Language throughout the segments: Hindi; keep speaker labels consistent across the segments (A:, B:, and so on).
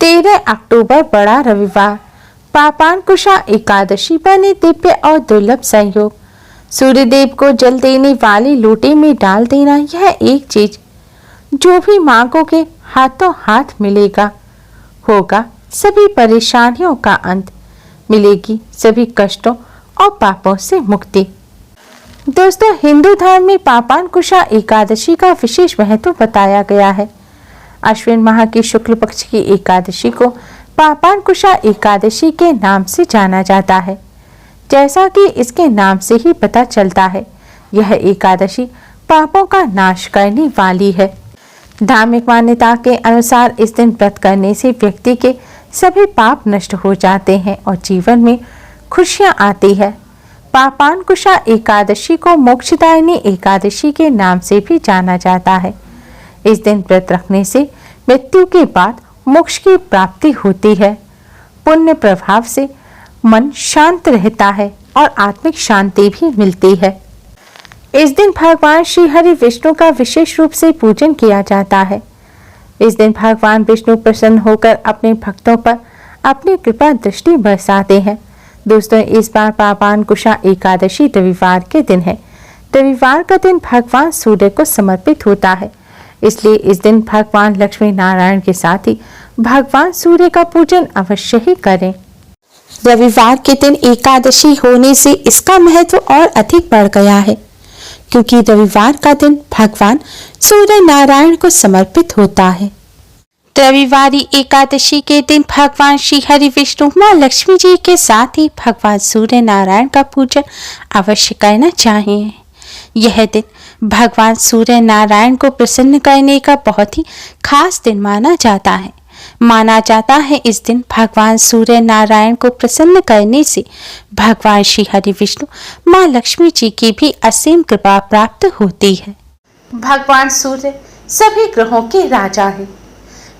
A: 13 अक्टूबर बड़ा रविवार, पापांकुशा एकादशी बने दिव्य और दुर्लभ संयोग। सूर्यदेव को जल देने वाली लोटे में डाल देना यह एक चीज जो भी मांगोगे हाथों हाथ मिलेगा। होगा सभी परेशानियों का अंत, मिलेगी सभी कष्टों और पापों से मुक्ति। दोस्तों, हिंदू धर्म में पापांकुशा एकादशी का विशेष महत्व बताया गया है। अश्विन माह की शुक्ल पक्ष की एकादशी को पापांकुशा एकादशी के नाम से जाना जाता है। जैसा कि इसके नाम से ही पता चलता है, यह एकादशी पापों का नाश करने वाली है। धार्मिक मान्यता के अनुसार इस दिन व्रत करने से व्यक्ति के सभी पाप नष्ट हो जाते हैं और जीवन में खुशियां आती है। पापांकुशा एकादशी को मोक्षदायिनी एकादशी के नाम से भी जाना जाता है। इस दिन व्रत रखने से मृत्यु के बाद मोक्ष की प्राप्ति होती है। पुण्य प्रभाव से मन शांत रहता है और आत्मिक शांति भी मिलती है। इस दिन भगवान श्री हरि विष्णु का विशेष रूप से पूजन किया जाता है। इस दिन भगवान विष्णु प्रसन्न होकर अपने भक्तों पर अपनी कृपा दृष्टि बरसाते हैं। दोस्तों, इस बार पापांकुशा एकादशी रविवार के दिन है। रविवार का दिन भगवान सूर्य को समर्पित होता है, इसलिए इस दिन भगवान लक्ष्मी नारायण के साथ ही भगवान सूर्य का पूजन अवश्य ही करें। रविवार के दिन एकादशी होने से इसका महत्व और अधिक बढ़ गया है, क्योंकि रविवार का दिन भगवान सूर्य नारायण को समर्पित होता है। रविवारी एकादशी के दिन भगवान श्री हरि विष्णु माँ लक्ष्मी जी के साथ ही भगवान सूर्य नारायण का पूजन अवश्य करना चाहिए। यह दिन भगवान सूर्य नारायण को प्रसन्न करने का बहुत ही खास दिन माना जाता है। माना जाता है इस दिन भगवान सूर्य नारायण को प्रसन्न करने से भगवान श्री हरि विष्णु माँ लक्ष्मी जी की भी असीम कृपा प्राप्त होती है। भगवान सूर्य सभी ग्रहों के राजा हैं।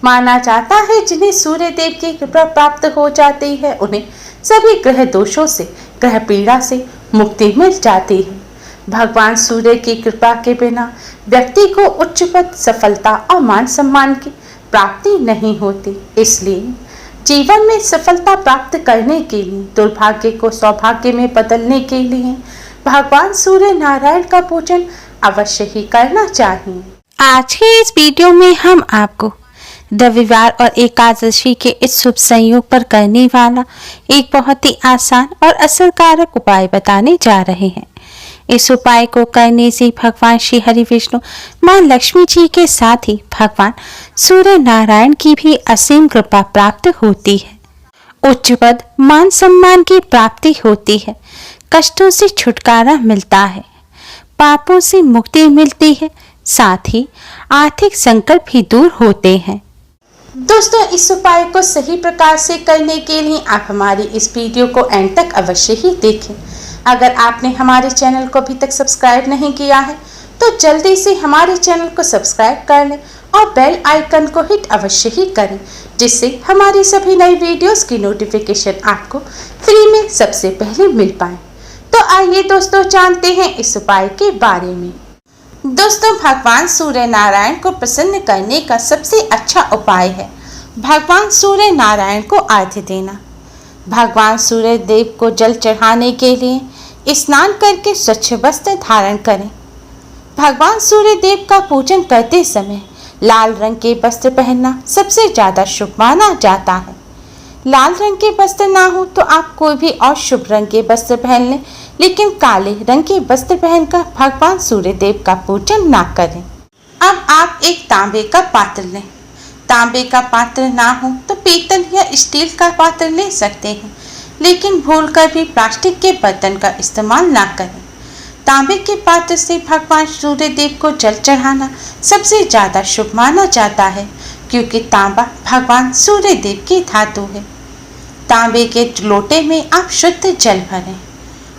A: माना जाता है जिन्हें सूर्य देव की कृपा प्राप्त हो जाती है, उन्हें सभी ग्रह दोषों से, ग्रह पीड़ा से मुक्ति मिल जाती है। भगवान सूर्य की कृपा के बिना व्यक्ति को उच्च पद, सफलता और मान सम्मान की प्राप्ति नहीं होती। इसलिए जीवन में सफलता प्राप्त करने के लिए, दुर्भाग्य को सौभाग्य में बदलने के लिए भगवान सूर्य नारायण का पूजन अवश्य ही करना चाहिए। आज के इस वीडियो में हम आपको रविवार और एकादशी के इस शुभ संयोग पर करने वाला एक बहुत ही आसान और असरकारक उपाय बताने जा रहे हैं। इस उपाय को करने से भगवान श्री हरि विष्णु माँ लक्ष्मी जी के साथ ही भगवान सूर्य नारायण की भी असीम कृपा प्राप्त होती है। उच्च पद, मान सम्मान की प्राप्ति होती है, कष्टों से छुटकारा मिलता है, पापों से मुक्ति मिलती है, साथ ही आर्थिक संकट भी दूर होते हैं। दोस्तों, इस उपाय को सही प्रकार से करने के लिए आप हमारी इस वीडियो को एंड तक अवश्य ही देखें। अगर आपने हमारे चैनल को अभी तक सब्सक्राइब नहीं किया है तो जल्दी से हमारे चैनल को सब्सक्राइब कर लें और बेल आइकन को हिट अवश्य ही करें, जिससे हमारी सभी नई वीडियोस की नोटिफिकेशन आपको फ्री में सबसे पहले मिल पाए। तो आइए दोस्तों, जानते हैं इस उपाय के बारे में। दोस्तों, भगवान सूर्य नारायण को प्रसन्न करने का सबसे अच्छा उपाय है भगवान सूर्य नारायण को अर्घ्य देना। भगवान सूर्य देव को जल चढ़ाने के लिए स्नान करके स्वच्छ वस्त्र धारण करें। भगवान सूर्य देव का पूजन करते समय लाल रंग के वस्त्र पहनना सबसे ज्यादा शुभ माना जाता है। लाल रंग के वस्त्र ना हो तो आप कोई भी और शुभ रंग के वस्त्र पहन लें, लेकिन काले रंग के वस्त्र पहनकर भगवान सूर्य देव का पूजन ना करें। अब आप एक तांबे का पात्र लें। तांबे का पात्र ना हो तो पीतल या स्टील का पात्र ले सकते हैं, लेकिन भूलकर भी प्लास्टिक के बर्तन का इस्तेमाल ना करें। तांबे के पात्र से भगवान सूर्य देव को जल चढ़ाना सबसे ज्यादा शुभ माना जाता है, क्योंकि तांबा भगवान सूर्य देव की धातु है। तांबे के लोटे में आप शुद्ध जल भरें।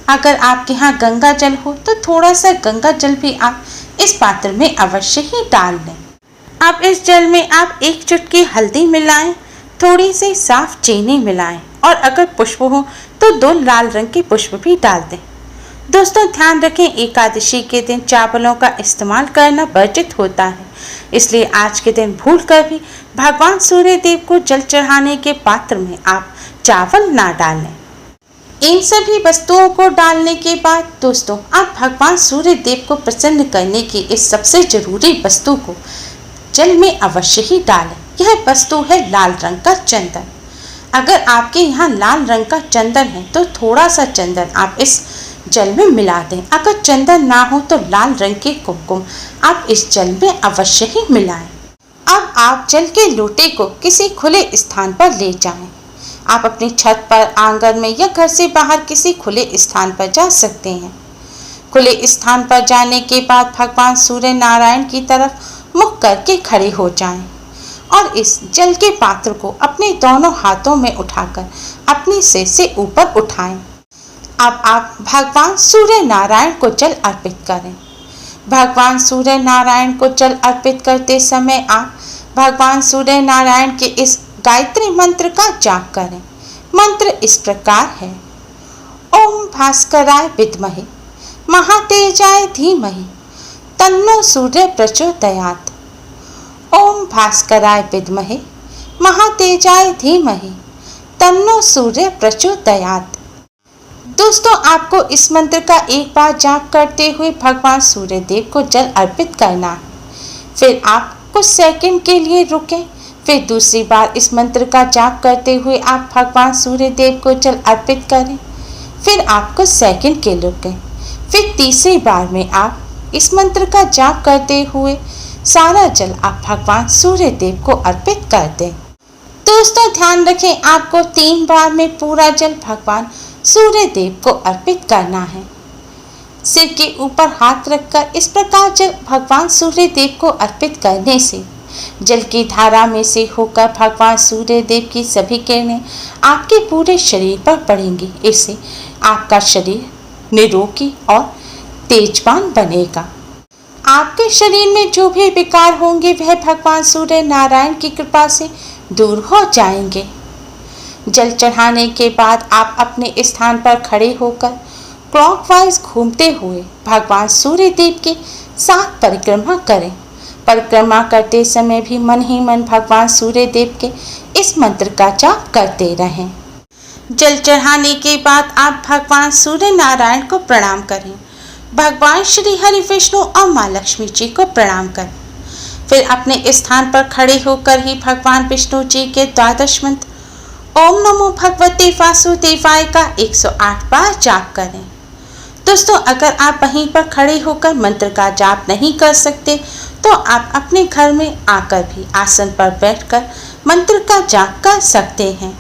A: अगर आपके यहाँ गंगा जल हो तो थोड़ा सा गंगा जल भी आप इस पात्र में अवश्य ही डाल लें। अब इस जल में आप एक चुटकी हल्दी मिलाएं, थोड़ी सी साफ चीनी मिलाएं और अगर पुष्प हो तो 2 लाल रंग के पुष्प भी डाल दें। दोस्तों, ध्यान रखें, एकादशी के दिन चावलों का इस्तेमाल करना वर्जित होता है, इसलिए आज के दिन भूलकर भी भगवान सूर्य देव को जल चढ़ाने के पात्र में आप चावल ना डालें। इन सभी वस्तुओं को डालने के बाद दोस्तों आप भगवान सूर्य देव को प्रसन्न करने की इस सबसे जरूरी वस्तु को जल में अवश्य ही डालें। यह वस्तु है लाल रंग का चंदन। अगर आपके यहाँ लाल रंग का चंदन है तो थोड़ा सा चंदन आप इस जल में मिला दें। अगर चंदन ना हो तो लाल रंग के कुमकुम आप इस जल में अवश्य ही मिलाएं। अब आप जल के लोटे को किसी खुले स्थान पर ले जाएं। आप अपनी छत पर, आंगन में या घर से बाहर किसी खुले स्थान पर जा सकते हैं। खुले स्थान पर जाने के बाद भगवान सूर्य नारायण की तरफ मुख करके खड़े हो जाएं और इस जल के पात्र को अपने दोनों हाथों में उठाकर अपने सिर से ऊपर उठाएं। अब आप भगवान सूर्य नारायण को जल अर्पित करें। भगवान सूर्य नारायण को जल अर्पित करते समय आप भगवान सूर्य नारायण के इस गायत्री मंत्र का जाप करें। मंत्र इस प्रकार है: ओम भास्कराय विद्महे महातेजाय धीमहि तन्नो सूर्य प्रचोदयात्। ओम भास्कराय विद्महे महातेजाय धीमहि तन्नो सूर्य प्रचोदयात्। दोस्तों आपको इस मंत्र का एक बार जाप करते हुए भगवान सूर्य देव को जल अर्पित करना है। फिर आप कुछ सेकंड के लिए रुकें। फिर दूसरी बार इस मंत्र का जाप करते हुए आप भगवान सूर्य देव को जल अर्पित करें। फिर आप कुछ सेकंड के लिए रुकें। फिर तीसरी बार में आप इस मंत्र का जाप करते हुए सारा जल आप भगवान सूर्य देव को अर्पित कर दें। दोस्तों ध्यान रखें, आपको 3 बार में पूरा जल भगवान सूर्य देव को अर्पित करना है। सिर के ऊपर हाथ रखकर इस प्रकार जल भगवान सूर्य देव को अर्पित करने से जल की धारा में से होकर भगवान सूर्य देव की सभी किरणें आपके पूरे शरीर पर पड़ेंगी। इससे आपका शरीर निरोगी और तेजवान बनेगा। आपके शरीर में जो भी विकार होंगे वह भगवान सूर्य नारायण की कृपा से दूर हो जाएंगे। जल चढ़ाने के बाद आप अपने स्थान पर खड़े होकर क्लॉकवाइज घूमते हुए भगवान सूर्य देव के साथ परिक्रमा करें। परिक्रमा करते समय भी मन ही मन भगवान सूर्य देव के इस मंत्र का जाप करते रहें। जल चढ़ाने के बाद आप भगवान सूर्य नारायण को प्रणाम करें। भगवान श्री हरि विष्णु और माँ लक्ष्मी जी को प्रणाम करें। फिर अपने स्थान पर खड़े होकर ही भगवान विष्णु जी के 12 मंत्र ओम नमो भगवते वासुदेवाय का 108 बार जाप करें। दोस्तों अगर आप वहीं पर खड़े होकर मंत्र का जाप नहीं कर सकते तो आप अपने घर में आकर भी आसन पर बैठकर मंत्र का जाप कर सकते हैं।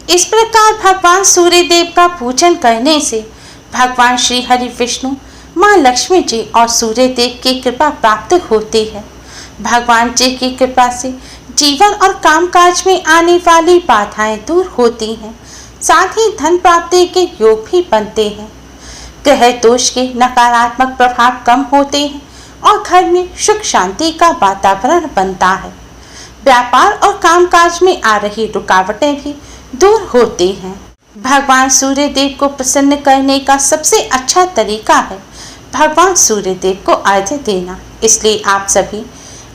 A: इस प्रकार भगवान सूर्य देव का पूजन करने से भगवान श्री हरि विष्णु, माँ लक्ष्मी जी और सूर्य देव की कृपा प्राप्त होती है। भगवान जी की कृपा से जीवन और कामकाज में आने वाली बाधाएं दूर होती हैं। साथ ही धन प्राप्ति के योग भी बनते हैं। ग्रह दोष के नकारात्मक प्रभाव कम होते हैं और घर में सुख शांति का वातावरण बनता है। व्यापार और कामकाज में आ रही रुकावटें भी दूर होती हैं। भगवान सूर्य देव को प्रसन्न करने का सबसे अच्छा तरीका है भगवान सूर्य देव को अर्घ्य देना। इसलिए आप सभी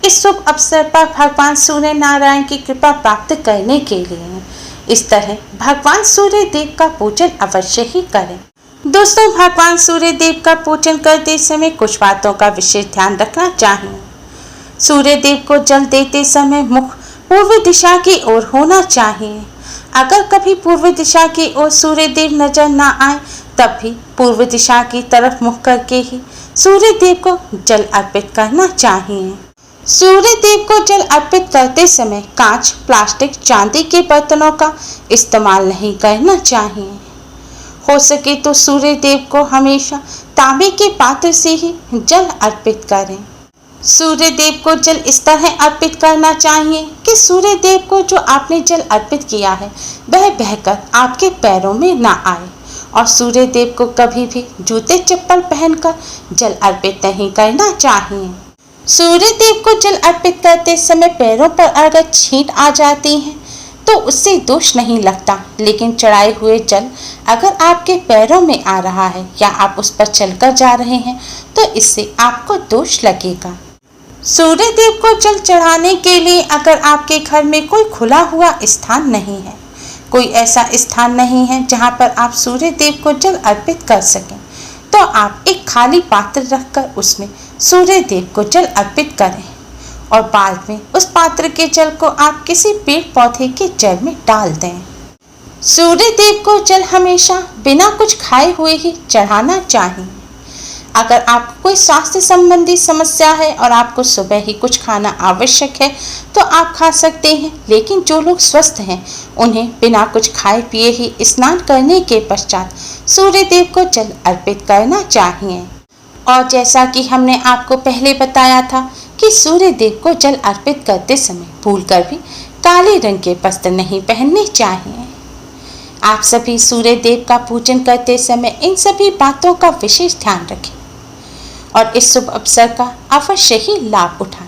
A: इस शुभ अवसर पर भगवान सूर्य नारायण की कृपा प्राप्त करने के लिए इस तरह भगवान सूर्य देव का पूजन अवश्य ही करें। दोस्तों भगवान सूर्य देव का पूजन करते समय कुछ बातों का विशेष ध्यान रखना चाहिए। सूर्य देव को जल देते समय मुख पूर्व दिशा की ओर होना चाहिए। अगर कभी पूर्व दिशा की ओर सूर्य देव नजर ना आए तब भी पूर्व दिशा की तरफ मुख करके ही सूर्य देव को जल अर्पित करना चाहिए। सूर्य देव को जल अर्पित करते समय कांच, प्लास्टिक, चांदी के बर्तनों का इस्तेमाल नहीं करना चाहिए। हो सके तो सूर्य देव को हमेशा तांबे के पात्र से ही जल अर्पित करें। सूर्य देव को जल इस तरह अर्पित करना चाहिए कि सूर्य देव को जो आपने जल अर्पित किया है वह बहकर आपके पैरों में ना आए। और सूर्य देव को कभी भी जूते चप्पल पहनकर जल अर्पित नहीं करना चाहिए। सूर्य देव को जल अर्पित करते समय पैरों पर अगर छींट आ जाती है तो उससे दोष नहीं लगता, लेकिन चढ़ाए हुए जल अगर आपके पैरों में आ रहा है या आप उस पर चलकर जा रहे हैं तो इससे आपको दोष लगेगा। सूर्य देव को जल चढ़ाने के लिए अगर आपके घर में कोई खुला हुआ स्थान नहीं है, कोई ऐसा स्थान नहीं है जहां पर आप सूर्य देव को जल अर्पित कर सकें, तो आप एक खाली पात्र रखकर उसमें सूर्य देव को जल अर्पित करें और बाद में उस पात्र के जल को आप किसी पेड़ पौधे के जड़ में डाल दें। सूर्य देव को जल हमेशा बिना कुछ खाए हुए ही चढ़ाना चाहिए। अगर आपको कोई स्वास्थ्य संबंधी समस्या है और आपको सुबह ही कुछ खाना आवश्यक है तो आप खा सकते हैं, लेकिन जो लोग स्वस्थ हैं उन्हें बिना कुछ खाए पिए ही स्नान करने के पश्चात सूर्य देव को जल अर्पित करना चाहिए। और जैसा कि हमने आपको पहले बताया था कि सूर्य देव को जल अर्पित करते समय भूलकर भी काले रंग के वस्त्र नहीं पहनने चाहिए। आप सभी सूर्य देव का पूजन करते समय इन सभी बातों का विशेष ध्यान रखें और इस शुभ अवसर का अवश्य ही लाभ उठाएं।